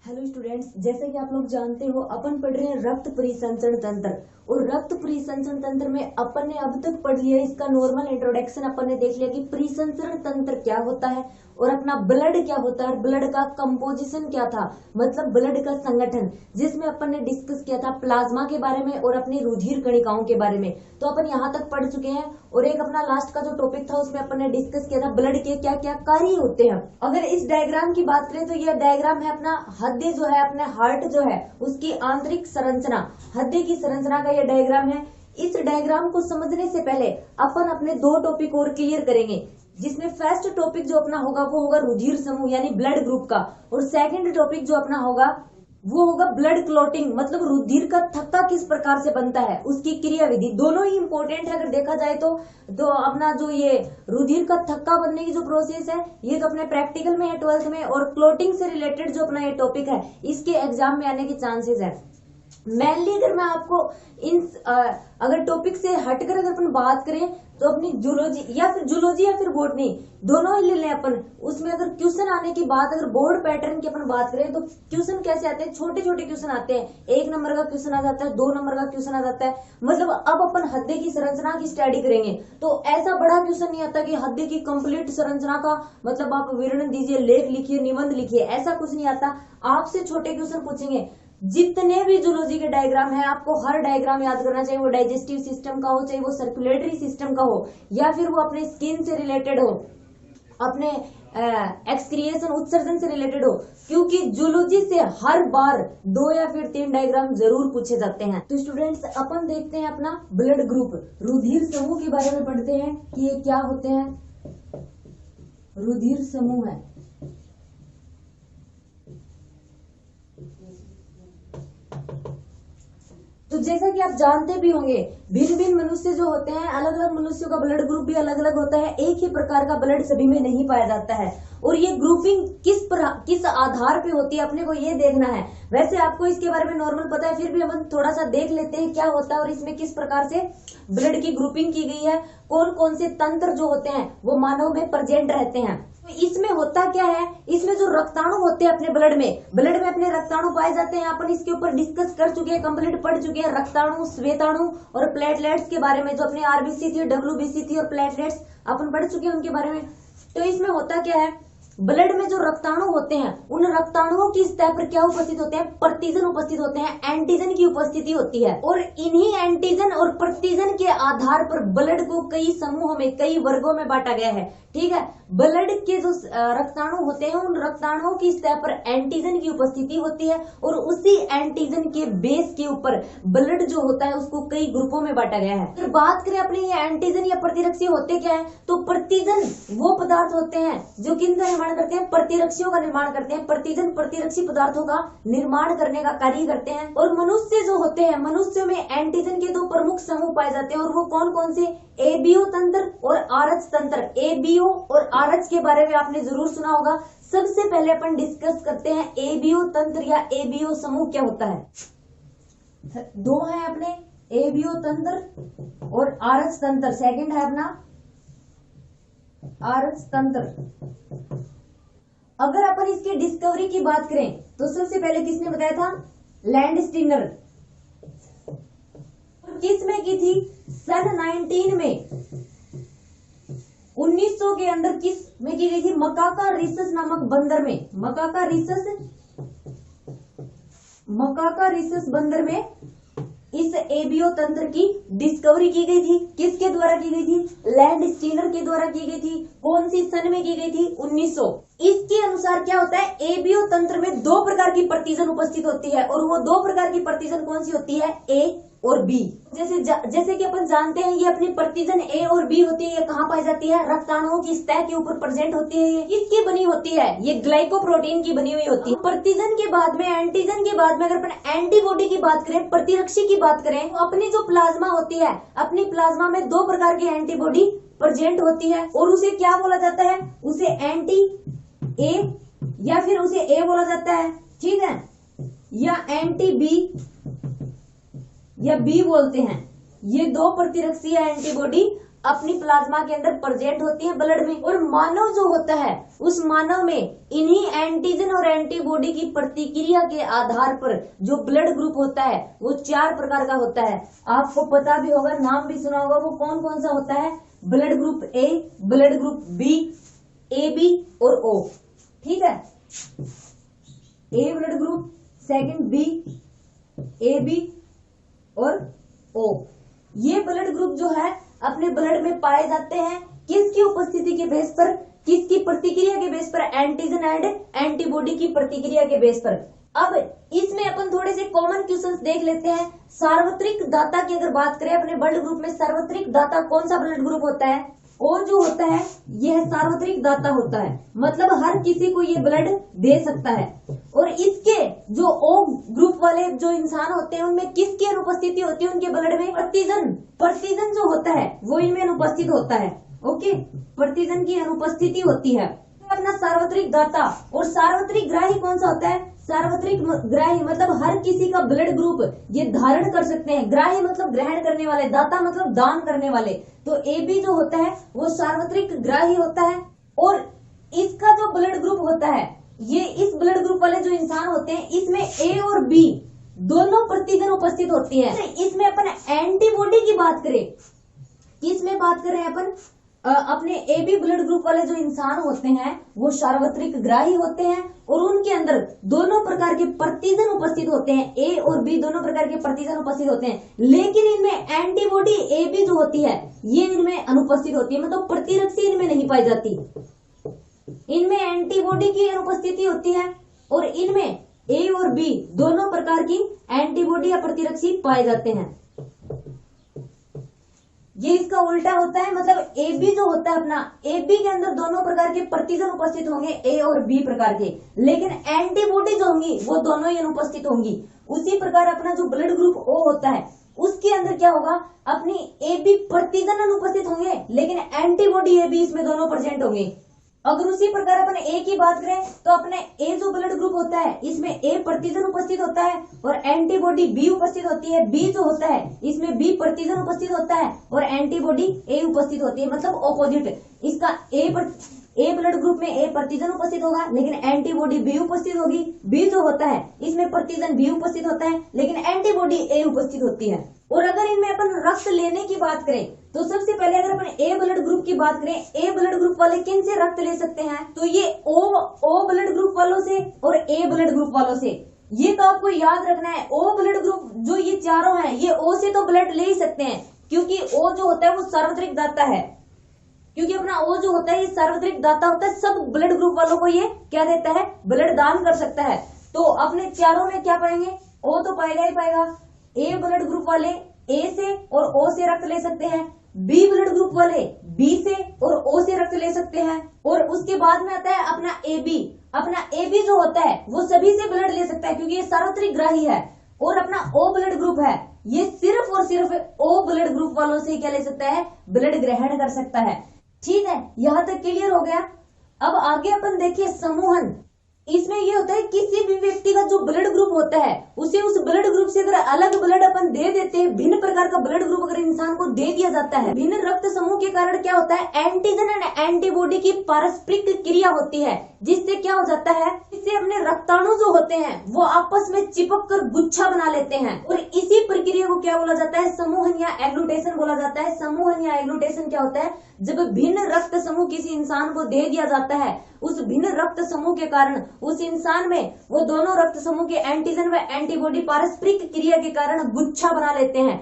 Hello students, जैसे कि आप लोग जानते हो अपन पढ़ रहे हैं रक्त परिसंचरण तंत्र। और रक्त परिसंचरण तंत्र में अपन ने अब तक पढ़ लिया इसका नॉर्मल इंट्रोडक्शन। अपन ने देख लिया कि परिसंचरण तंत्र क्या होता है और अपना ब्लड क्या होता है, ब्लड का कंपोजिशन क्या था, मतलब ब्लड का संगठन, जिसमें अपन ने डिस्कस किया था प्लाज्मा के बारे में और अपनी रुधिर कणिकाओं के बारे में। तो अपन यहाँ तक पढ़ चुके हैं। और एक अपना लास्ट का जो टॉपिक था उसमें अपन ने डिस्कस किया था ब्लड के क्या क्या कार्य होते हैं। अगर इस डायग्राम की बात करें तो यह डायग्राम है अपना हृदय जो है, अपने हार्ट जो है उसकी आंतरिक संरचना, हृदय की संरचना का यह डायग्राम है। इस डायग्राम को समझने से पहले अपन अपने दो टॉपिक और क्लियर करेंगे, जिसमें फर्स्ट टॉपिक जो अपना होगा वो होगा रुधिर समूह यानी ब्लड ग्रुप का, और सेकंड टॉपिक जो अपना होगा वो होगा ब्लड क्लॉटिंग, मतलब रुधिर का थक्का किस प्रकार से बनता है, उसकी क्रियाविधि। दोनों ही इंपॉर्टेंट है अगर देखा जाए तो अपना जो ये रुधिर का थक्का बनने की जो प्रोसेस है ये तो अपने प्रैक्टिकल में है 12th में, और क्लॉटिंग से रिलेटेड जो अपना ये टॉपिक है इसके एग्जाम में आने के चांसेस है। मेनली अगर मैं आपको अगर टॉपिक से हटकर अगर अपन बात करें तो अपनी जूलॉजी या फिर बॉटनी दोनों ही ले लें अपन। उसमें अगर क्वेश्चन आने की बात, अगर बोर्ड पैटर्न की अपन बात करें तो क्वेश्चन कैसे आते हैं, छोटे छोटे क्वेश्चन आते हैं। 1 नंबर का क्वेश्चन आ जाता है, 2 नंबर का क्वेश्चन आ जाता है। मतलब अब अपन हृदय की संरचना की स्टडी करेंगे तो ऐसा बड़ा क्वेश्चन नहीं आता कि हृदय की कंप्लीट संरचना का मतलब आप विवरण दीजिए, लेख लिखिए, निबंध लिखिए, ऐसा कुछ नहीं आता। आपसे छोटे क्वेश्चन पूछेंगे। जितने भी जूलॉजी के डायग्राम है आपको हर डायग्राम याद करना चाहिए, वो डाइजेस्टिव सिस्टम का हो, चाहे वो सर्कुलेटरी सिस्टम का हो, या फिर वो अपने स्किन से रिलेटेड हो, अपने एक्सक्रिएशन उत्सर्जन से रिलेटेड हो, क्योंकि जूलॉजी से हर बार 2 या फिर 3 डायग्राम जरूर पूछे जाते हैं। तो स्टूडेंट्स अपन देखते हैं अपना ब्लड ग्रुप, रुधिर समूह के बारे में पढ़ते हैं कि ये क्या होते हैं। रुधिर समूह है तो जैसा कि आप जानते भी होंगे भिन्न भिन्न मनुष्य जो होते हैं, अलग अलग मनुष्यों का ब्लड ग्रुप भी अलग अलग होता है। एक ही प्रकार का ब्लड सभी में नहीं पाया जाता है। और ये ग्रुपिंग किस आधार पे होती है अपने को ये देखना है। वैसे आपको इसके बारे में नॉर्मल पता है, फिर भी हम थोड़ा सा देख लेते हैं क्या होता है और इसमें किस प्रकार से ब्लड की ग्रुपिंग की गई है, कौन कौन से तंत्र जो होते हैं वो मानव में प्रेजेंट रहते हैं। इसमें होता क्या है, इसमें जो रक्ताणु होते हैं अपने ब्लड में अपने रक्ताणु पाए जाते हैं। अपन इसके ऊपर डिस्कस कर चुके हैं, कंप्लीट पढ़ चुके हैं रक्ताणु, श्वेताणु और प्लेटलेट्स के बारे में। जो अपने आरबीसी थी, डब्ल्यूबीसी थी और प्लेटलेट्स अपन पढ़ चुके हैं उनके बारे में। तो इसमें होता क्या है, ब्लड में जो रक्ताणु होते हैं उन रक्ताणुओं की सतह पर क्या उपस्थित होते हैं, प्रतिजन उपस्थित होते हैं, एंटीजन की उपस्थिति होती है। और इन्हीं एंटीजन और प्रतिजन के आधार पर ब्लड को कई समूहों में, कई वर्गों में बांटा गया है। ठीक है, ब्लड के जो रक्ताणु होते हैं उन रक्ताणुओं की सतह पर एंटीजन की उपस्थिति होती है, और उसी एंटीजन के बेस के ऊपर ब्लड जो होता है उसको कई ग्रुपों में बांटा गया है। अगर बात करें अपने ये एंटीजन या प्रतिरक्षी होते क्या है, तो प्रतिजन वो पदार्थ होते हैं जो किनका निर्माण करते हैं, प्रतिरक्षियों का निर्माण करते हैं। प्रतिजन प्रतिरक्षी पदार्थों का निर्माण करने का कार्य करते हैं। और मनुष्य जो होते हैं, मनुष्यों में एंटीजन के 2 प्रमुख समूह पाए जाते हैं, और वो कौन कौन से, एबीओ तंत्र और आरएच तंत्र। एबीओ और आरएच के बारे में आपने जरूर सुना होगा। सबसे पहले अपन डिस्कस करते हैं एबीओ तंत्र या एबीओ समूह क्या होता है। 2 है अपने, एबीओ तंत्र और आरएच तंत्र। सेकंड है अपना आरएच तंत्र। अगर अपन इसकी डिस्कवरी की बात करें तो सबसे पहले किसने बताया था, लैंडस्टीनर। किस में की थी, सन 19 में, 1900 के अंदर किस में की गई थी, मकाका रिसस नामक बंदर में। मकाका रिसस बंदर में इस एबीओ तंत्र की डिस्कवरी की गई थी। किसके द्वारा की गई थी, लैंडस्टीनर के द्वारा की गई थी। कौन सी सन में की गई थी, 1900। इसके अनुसार क्या होता है, एबीओ तंत्र में 2 प्रकार की प्रतिजन उपस्थित होती है, और वो 2 प्रकार की प्रतिजन कौन सी होती है, ए और बी। जैसे कि अपन जानते हैं ये अपनी प्रतिजन ए और बी होती है। ये कहाँ पाई जाती है, रक्ताणुओं की सतह के ऊपर प्रेजेंट होती है। ये किसकी बनी होती है, ये ग्लाइकोप्रोटीन की बनी हुई होती है। प्रतिजन के बाद में, एंटीजन के बाद में अगर अपन एंटीबॉडी की बात करें, प्रतिरक्षी की बात करें, तो अपनी जो प्लाज्मा होती है, अपनी प्लाज्मा में 2 प्रकार की एंटीबॉडी प्रेजेंट होती है, और उसे क्या बोला जाता है, उसे एंटी ए या फिर उसे ए बोला जाता है। ठीक है, या एंटी बी या बी बोलते हैं। ये 2 प्रतिरक्षीय एंटीबॉडी अपनी प्लाज्मा के अंदर प्रेजेंट होती है ब्लड में। और मानव जो होता है उस मानव में इन्हीं एंटीजन और एंटीबॉडी की प्रतिक्रिया के आधार पर जो ब्लड ग्रुप होता है वो 4 प्रकार का होता है। आपको पता भी होगा, नाम भी सुना होगा, वो कौन कौन सा होता है? Blood group A, blood group B, A B और ओ। ठीक है, A blood group, second B, A B और ओ। ये ब्लड ग्रुप जो है अपने ब्लड में पाए जाते हैं किसकी उपस्थिति के बेस पर? किसकी प्रतिक्रिया के बेस पर? एंटीजन एंड एंटीबॉडी की प्रतिक्रिया के बेस पर। अब इसमें अपन थोड़े से कॉमन क्वेश्चंस देख लेते हैं। सार्वत्रिक दाता की अगर बात करें अपने ब्लड ग्रुप में, सार्वत्रिक दाता कौन सा ब्लड ग्रुप होता है? ओ जो होता है यह सार्वत्रिक दाता होता है, मतलब हर किसी को ये ब्लड दे सकता है। और इसके जो ओ ग्रुप वाले जो इंसान होते हैं उनमें किसकी अनुपस्थिति होती है उनके ब्लड में? प्रतिजन जो होता है वो इनमें अनुपस्थित होता है। ओके, प्रतिजन की अनुपस्थिति होती है। अपना सार्वत्रिक दाता और सार्वत्रिक ग्राही कौन सा होता है? सार्वत्रिक ग्राही मतलब हर किसी का ब्लड ग्रुप ये धारण कर सकते हैं। ग्राही मतलब ग्रहण करने वाले, दाता मतलब दान करने वाले। तो ए बी जो होता है वो सार्वत्रिक ग्राही होता है। और इसका जो ब्लड ग्रुप होता है, ये इस ब्लड ग्रुप वाले जो इंसान होते हैं इसमें ए और बी दोनों प्रतिजन उपस्थित होती है। इसमें अपन एंटीबॉडी की बात करें, किसमें बात कर रहे हैं अपन? अपने ए बी ब्लड ग्रुप वाले जो इंसान होते हैं वो सार्वत्रिक ग्राही होते हैं और उनके अंदर दोनों प्रकार के प्रतिजन उपस्थित होते हैं। ए और बी दोनों प्रकार के प्रतिजन उपस्थित होते हैं, लेकिन इनमें एंटीबॉडी ए बी जो होती है ये इनमें अनुपस्थित होती है, मतलब प्रतिरक्षी इनमें नहीं पाई जाती। इनमें एंटीबॉडी की अनुपस्थिति होती है और इनमें ए और बी दोनों प्रकार की एंटीबॉडी या प्रतिरक्षी पाए जाते हैं। ये इसका उल्टा होता है, मतलब ए बी जो होता है अपना, ए बी के अंदर दोनों प्रकार के प्रतिजन उपस्थित होंगे, ए और बी प्रकार के, लेकिन एंटीबॉडी जो होंगी वो दोनों ही अनुपस्थित होंगी। उसी प्रकार अपना जो ब्लड ग्रुप ओ होता है उसके अंदर क्या होगा? अपनी ए बी प्रतिजन अनुपस्थित होंगे लेकिन एंटीबॉडी ए बी इसमें दोनों प्रेजेंट होंगे। अगर उसी प्रकार अपन ए की बात करें तो अपने ए जो ब्लड ग्रुप होता है इसमें ए प्रतिजन उपस्थित होता है और एंटीबॉडी बी उपस्थित होती है। बी जो होता है इसमें बी प्रतिजन उपस्थित होता है और एंटीबॉडी ए उपस्थित होती है, मतलब ऑपोजिट। इसका ए ब्लड ग्रुप में ए प्रतिजन उपस्थित होगा लेकिन एंटीबॉडी बी उपस्थित होगी। बी जो होता है इसमें प्रतिजन बी उपस्थित होता है लेकिन एंटीबॉडी ए उपस्थित होती है। और अगर इनमें अपन रक्त लेने की बात करें तो सबसे पहले अगर अपन ए ब्लड ग्रुप की बात करें, ए ब्लड ग्रुप वाले किन से रक्त ले सकते हैं? तो ये ओ ब्लड ग्रुप वालों से और ए ब्लड ग्रुप वालों से। ये तो आपको याद रखना है। ओ ब्लड ग्रुप जो ये चारों हैं ये ओ से तो ब्लड ले ही सकते हैं क्योंकि ओ जो होता है वो सार्वत्रिक दाता है। क्योंकि अपना ओ जो होता है ये सार्वत्रिक दाता होता है, सब ब्लड ग्रुप वालों को ये क्या देता है? ब्लड दान कर सकता है। तो अपने चारों में क्या पाएंगे? ओ तो पाएगा ही पाएगा। ए ब्लड ग्रुप वाले ए से और ओ से रक्त ले सकते हैं, बी ब्लड ग्रुप वाले बी से और ओ से रक्त ले सकते हैं। और उसके बाद में आता है अपना ए बी। अपना ए बी जो होता है वो सभी से ब्लड ले सकता है क्योंकि ये सार्वत्रिक ग्राही है। और अपना ओ ब्लड ग्रुप है ये सिर्फ और सिर्फ ओ ब्लड ग्रुप वालों से क्या ले सकता है? ब्लड ग्रहण कर सकता है। ठीक है, यहां तक क्लियर हो गया। अब आगे अपन देखिए समूहन। इसमें ये होता है किसी भी व्यक्ति का जो ब्लड ग्रुप होता है उसे उस ब्लड ग्रुप से अगर अलग ब्लड अपन दे देते हैं, भिन्न प्रकार का ब्लड ग्रुप अगर इंसान को दे दिया जाता है, भिन्न रक्त समूह के कारण क्या होता है? एंटीजन एंड एंटीबॉडी की पारस्परिक क्रिया होती है, जिससे क्या हो जाता है? इससे अपने रक्ताणु जो होते हैं वो आपस में चिपक कर गुच्छा बना लेते हैं और इसी प्रक्रिया को क्या बोला जाता है? समूहन या एग्लूटेशन बोला जाता है। समूहन या एग्लूटेशन क्या होता है? जब भिन्न रक्त समूह किसी इंसान को दे दिया जाता है, उस भिन्न रक्त समूह के कारण उस इंसान में वो दोनों रक्त समूह के एंटीजन व एंटीबॉडी पारस्परिक क्रिया के कारण गुच्छा बना लेते हैं।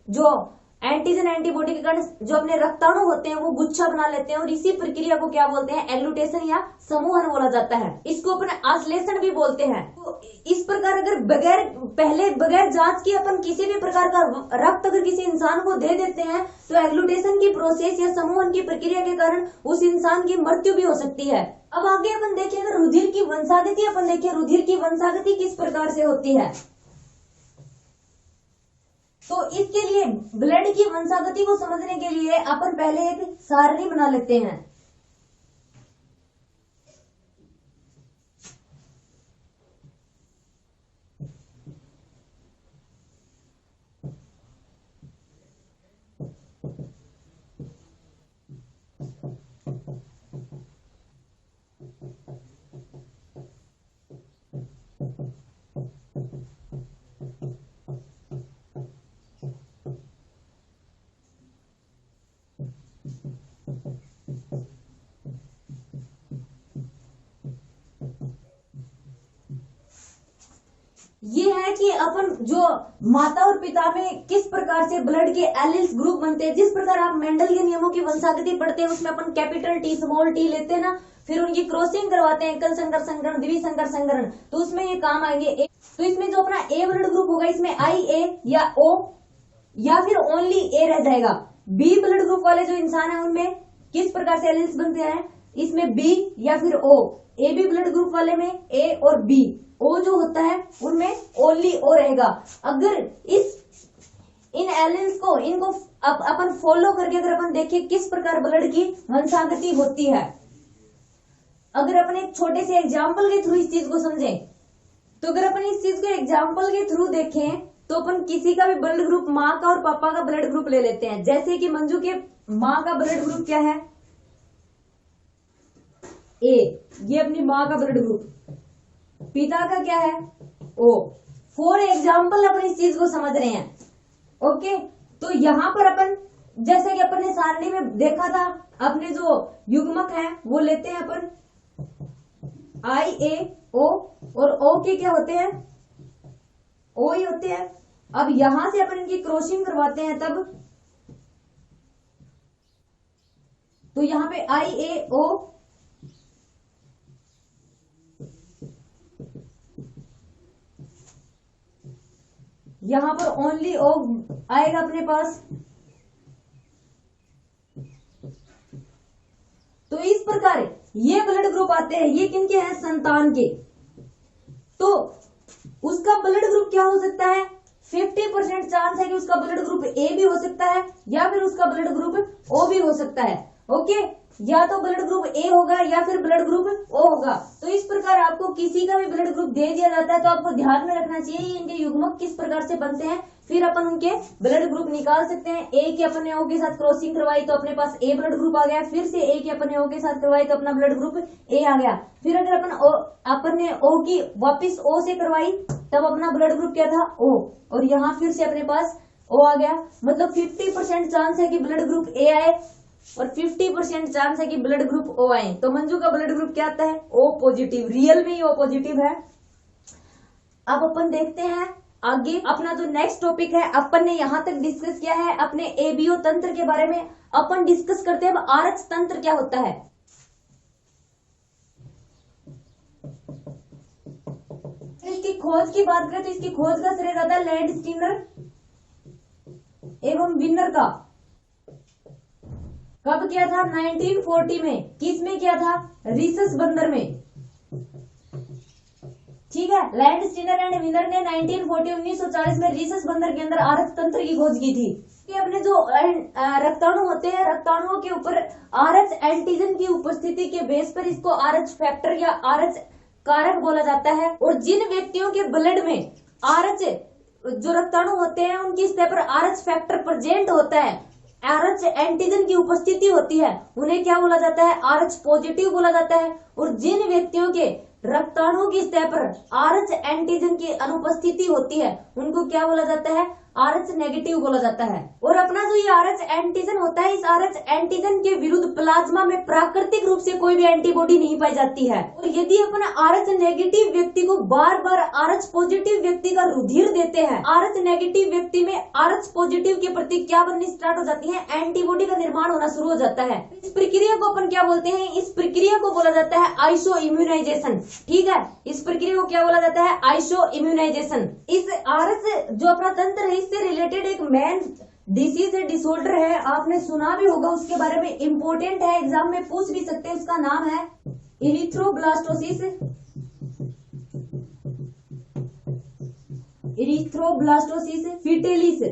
जो एंटीजन एंटीबॉडी के कारण जो अपने रक्ताणु होते हैं वो गुच्छा बना लेते हैं और इसी प्रक्रिया को क्या बोलते हैं? एग्लूटेशन या समूहन बोला जाता है। इसको अपन आश्लेषण भी बोलते हैं। तो इस प्रकार अगर बगैर जांच के अपन किसी भी प्रकार का रक्त अगर किसी इंसान को दे देते हैं तो एग्लूटेशन की प्रोसेस या समूहन की प्रक्रिया के कारण उस इंसान की मृत्यु भी हो सकती है। अब आगे अपन देखें, अगर रुधिर की वंशागति अपन देखें, रुधिर की वंशागति किस प्रकार से होती है? तो इसके लिए ब्लड की वंशागति को समझने के लिए अपन पहले एक सारणी बना लेते हैं। ये है कि अपन जो माता और पिता में किस प्रकार से ब्लड के एलिल्स ग्रुप बनते हैं। जिस प्रकार आप मेंडल के नियमों की वंशागति पढ़ते हैं, उसमें अपन कैपिटल टी स्मॉल टी लेते हैं ना, फिर उनकी क्रॉसिंग करवाते हैं, एकल संकर संकरण, द्विसंकर संकरण, तो उसमें ये काम आएंगे। तो इसमें जो अपना ए ब्लड ग्रुप होगा, इसमें आई ए या ओ या फिर ओनली ए रह जाएगा। बी ब्लड ग्रुप वाले जो इंसान है उनमें किस प्रकार से एलिल्स बनते हैं, इसमें बी या फिर ओ। ए बी ब्लड ग्रुप वाले में ए और बी, ओ जो होता है उनमें ओनली ओ रहेगा। अगर इन एलिल्स को इनको अपन फॉलो करके अगर अपन देखें किस प्रकार ब्लड की वंशागति होती है, अगर अपन एक छोटे से एग्जाम्पल के थ्रू इस चीज को समझें, तो अगर अपन इस चीज को एग्जाम्पल के थ्रू देखें तो अपन किसी का भी ब्लड ग्रुप, माँ का और पापा का ब्लड ग्रुप ले लेते हैं। जैसे कि मंजू के माँ का ब्लड ग्रुप क्या है, ए, ये अपनी माँ का ब्लड ग्रुप। पिता का क्या है, ओ। फॉर एग्जाम्पल अपन इस चीज को समझ रहे हैं, ओके। तो यहां पर अपन जैसे कि अपन ने सारणी में देखा था, अपने जो युग्मक है वो लेते हैं अपन आई ए ओ, और ओ के क्या होते हैं, ओ ही होते हैं। अब यहां से अपन इनकी क्रॉसिंग करवाते हैं तब, तो यहां पे आई ए ओ, यहां पर ओनली ओ आएगा अपने पास। तो इस प्रकार ये ब्लड ग्रुप आते हैं, ये किनके हैं, संतान के। तो उसका ब्लड ग्रुप क्या हो सकता है, 50% चांस है कि उसका ब्लड ग्रुप ए भी हो सकता है या फिर उसका ब्लड ग्रुप ओ भी हो सकता है, ओके। या तो ब्लड ग्रुप ए होगा या फिर ब्लड ग्रुप ओ होगा। तो इस प्रकार आपको किसी का भी ब्लड ग्रुप दे दिया जाता है तो आपको ध्यान में रखना चाहिए इनके युग्मक किस प्रकार से बनते हैं, फिर अपन उनके ब्लड ग्रुप निकाल सकते हैं। ए के अपने ओ के साथ क्रॉसिंग करवाई तो अपने पास ए ब्लड ग्रुप आ गया, फिर से ए के अपने ओ के साथ करवाई तो अपना ब्लड ग्रुप ए आ गया। फिर अगर अपन ने ओ की वापिस ओ से करवाई तब अपना ब्लड ग्रुप क्या था, ओ, और यहाँ फिर से अपने पास ओ आ गया। मतलब 50% चांस है कि ब्लड ग्रुप ए आए और 50% चांस है कि ब्लड ग्रुप ओ आए। तो मंजू का ब्लड ग्रुप क्या आता है, ओ पॉजिटिव, रियल में ही ओ पॉजिटिव है। अब अपन देखते हैं आगे अपना जो नेक्स्ट टॉपिक है, अपन ने यहां तक डिस्कस किया है अपने एबीओ तंत्र के बारे में। अपन डिस्कस करते हैं अब आरएच तंत्र क्या होता है। इसकी खोज की बात करें तो इसकी खोज का श्रेय जाता है लैंडस्टीनर एवं विनर का। कब किया था, 1940 में। किस में किया था, रिसस बंदर में, ठीक है। लैंडस्टीनर एंड विनर ने 1940 में रिसस बंदर के अंदर आरएच तंत्र की खोज की थी। कि अपने जो रक्ताणु होते हैं, रक्ताणुओं के ऊपर आरएच एंटीजन की उपस्थिति के बेस पर इसको आरएच फैक्टर या आरएच कारक बोला जाता है। और जिन व्यक्तियों के ब्लड में आरएच जो रक्ताणु होते हैं उनकी स्तर पर आरएच फैक्टर प्रेजेंट होता है, आरएच एंटीजन की उपस्थिति होती है, उन्हें क्या बोला जाता है, आरएच पॉजिटिव बोला जाता है। और जिन व्यक्तियों के रक्ताणु की स्तर पर आरएच एंटीजन की अनुपस्थिति होती है उनको क्या बोला जाता है, आरएच नेगेटिव बोला जाता है। और अपना जो ये आरएच एंटीजन होता है, इस आरएच एंटीजन के विरुद्ध प्लाज्मा में प्राकृतिक रूप से कोई भी एंटीबॉडी नहीं पाई जाती है। और यदि अपन आरएच नेगेटिव व्यक्ति को बार बार आरएच पॉजिटिव व्यक्ति का रुधिर देते हैं, आरएच नेगेटिव व्यक्ति में आरएच पॉजिटिव के प्रति क्या बननी स्टार्ट हो जाती है, एंटीबॉडी का निर्माण होना शुरू हो जाता है। इस प्रक्रिया को अपन क्या बोलते हैं, इस प्रक्रिया को बोला जाता है आइसो इम्यूनाइजेशन, ठीक है। इस प्रक्रिया को क्या बोला जाता है, आइसो इम्यूनाइजेशन। इस आरएच जो अपना तंत्र है इससे रिलेटेड एक मेन डिसीज है, डिसऑर्डर है, आपने सुना भी होगा उसके बारे में, इंपॉर्टेंट है, एग्जाम में पूछ भी सकते हैं। उसका नाम है इरिथ्रोब्लास्टोसिस, इरिथ्रोब्लास्टोसिस फिटेलिस।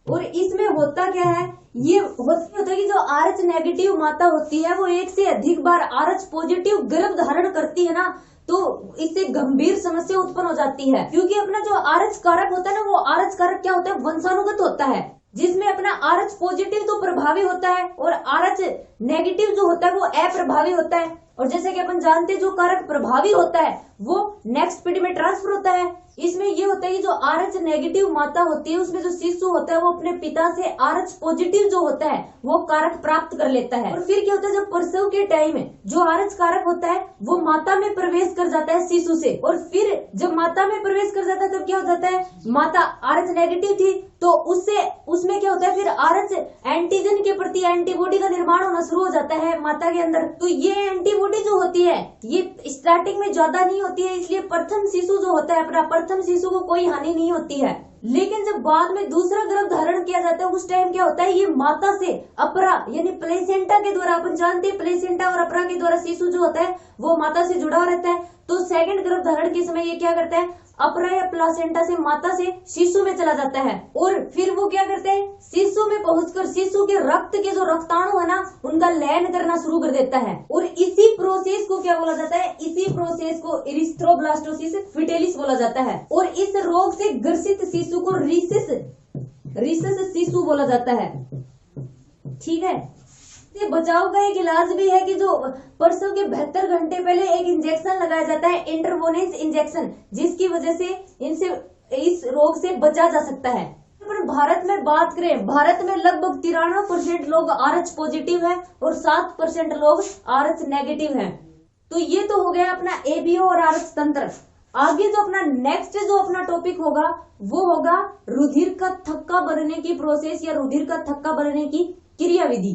और इसमें होता क्या है, ये होता है कि जो आरएच नेगेटिव माता होती है वो एक से अधिक बार आरएच पॉजिटिव गर्भ धारण करती है ना, तो इससे गंभीर समस्या उत्पन्न हो जाती है। क्योंकि अपना जो आरएच कारक होता है ना, वो आरएच कारक क्या होता है, वंशानुगत होता है, जिसमें अपना आरएच पॉजिटिव तो प्रभावी होता है और आरएच नेगेटिव जो होता है वो अप्रभावी होता है। और जैसे कि अपन जानते हैं जो कारक प्रभावी होता है वो नेक्स्ट पीढ़ी में ट्रांसफर होता है, इसमें ये होता है कि जो RH नेगेटिव माता होती है उसमें जो शिशु होता है वो अपने पिता से RH पॉजिटिव जो होता है वो कारक प्राप्त कर लेता है। और फिर क्या होता है, जब प्रसव के टाइम जो RH कारक होता है वो माता में प्रवेश कर जाता है शिशु से, और फिर जब माता में प्रवेश कर जाता है तो क्या हो जाता है, माता RH नेगेटिव थी तो उसमें क्या होता है, फिर RH एंटीजन के प्रति एंटीबॉडी का निर्माण होना शुरू हो जाता है माता के अंदर। तो ये एंटीबॉडी जो होती है ये स्टार्टिंग में ज्यादा नहीं होती है, इसलिए प्रथम शिशु जो होता है अपना प्रथम शिशु को कोई हानि नहीं होती है। लेकिन जब बाद में दूसरा गर्भ धारण किया जाता है उस टाइम क्या होता है, ये माता से अपरा यानी प्लेसेंटा के द्वारा, अपन जानते हैं प्लेसेंटा और अपरा के द्वारा शिशु जो होता है वो माता से जुड़ा रहता है। तो सेकंड गर्भ धारण के समय ये क्या करता है, अपरा या प्लासेंटा से माता से शिशु में चला जाता है, और फिर वो क्या करते हैं, शिशु में पहुंचकर शिशु के रक्त के जो रक्ताणु है ना उनका लयन करना शुरू कर देता है। और इसी प्रोसेस को क्या बोला जाता है, इसी प्रोसेस को इरिथ्रोब्लास्टोसिस फिटेलिस बोला जाता है। और इस रोग से ग्रसित शिशु को रीसस शिशु बोला जाता है। ठीक है, से बचाव का एक इलाज भी है कि जो प्रसव के 72 घंटे पहले एक इंजेक्शन लगाया जाता है, इंटरवोनेंस इंजेक्शन, जिसकी वजह से इस रोग से बचा जा सकता है। पर भारत में बात करें, भारत में लगभग 93% लोग RH पॉजिटिव है और 7% लोग RH नेगेटिव है। तो ये तो हो गया अपना ABO और RH तंत्र। आगे जो अपना नेक्स्ट जो अपना टॉपिक होगा वो होगा रुधिर का थक्का बनने की प्रोसेस या रुधिर का थक्का बनने की क्रिया विधि।